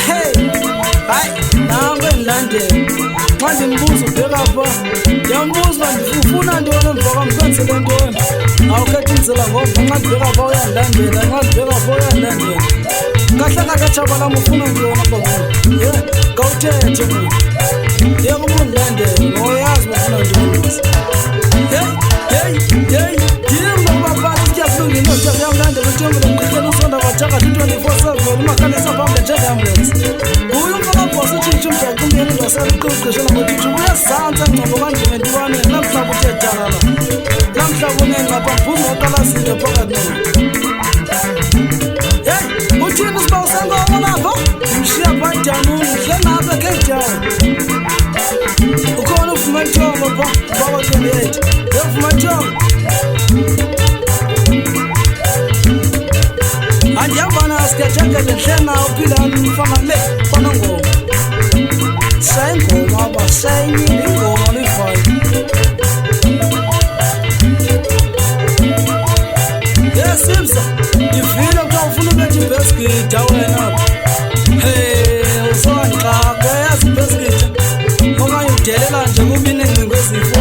Hey, hayi nami engilandela manje ngibuza ubheka pha ngiyambuza ufuna ntoni emva kwamkwenzele ntoni awukhetha indlela ngoba nxa ndibheka pha uyandilandela nxa ndibheka pha uyandilandela kahle kahle Tshabalala ufuna ntoni baba ye kawuthethe mina yebo ungilandela ngoyazi ufuna ntoni hey yimba baphathi siyakulungile siyamlandela uThembile Mqhekelo usonda bathaka 24/7 umakhalisa phambili njenge-ambulance uyu umfaka boss utshintsha umjacu umyeni ndosaliqoqeshela ngokuthi uyasantsa ngcobo kanjenge ntwaneni namhlanje uthe dalala namhlanje unengapha mphuma oqalasile phakathi noma hey uthini sibawu sengoma lapho mshiya bhajanuni hlenapha kejawo ukhona uvuma ithongo pha baba 28 yevuma ithongo andiyambana sikajangele hlena uphilani mfana le fana ngoma shaya ingoma abashayini ingoma livayo yesimsa ndivile kuthiwa ufuna ubethi ibhesikida wena hey usonxaka yazi ibhesikida okanye udelela nje kubini ingcingo ezifo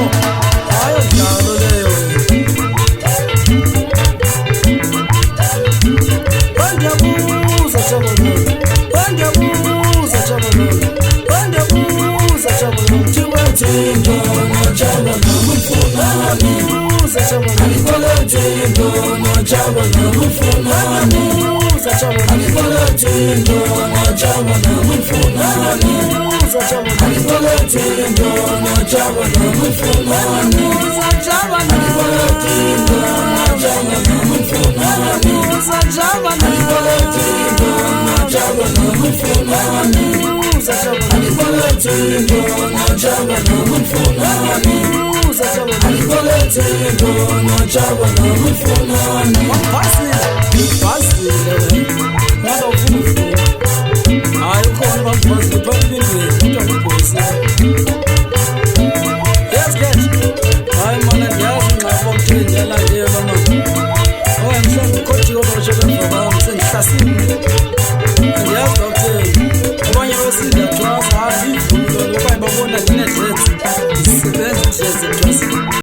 hayi odlalo leyo Yes, man,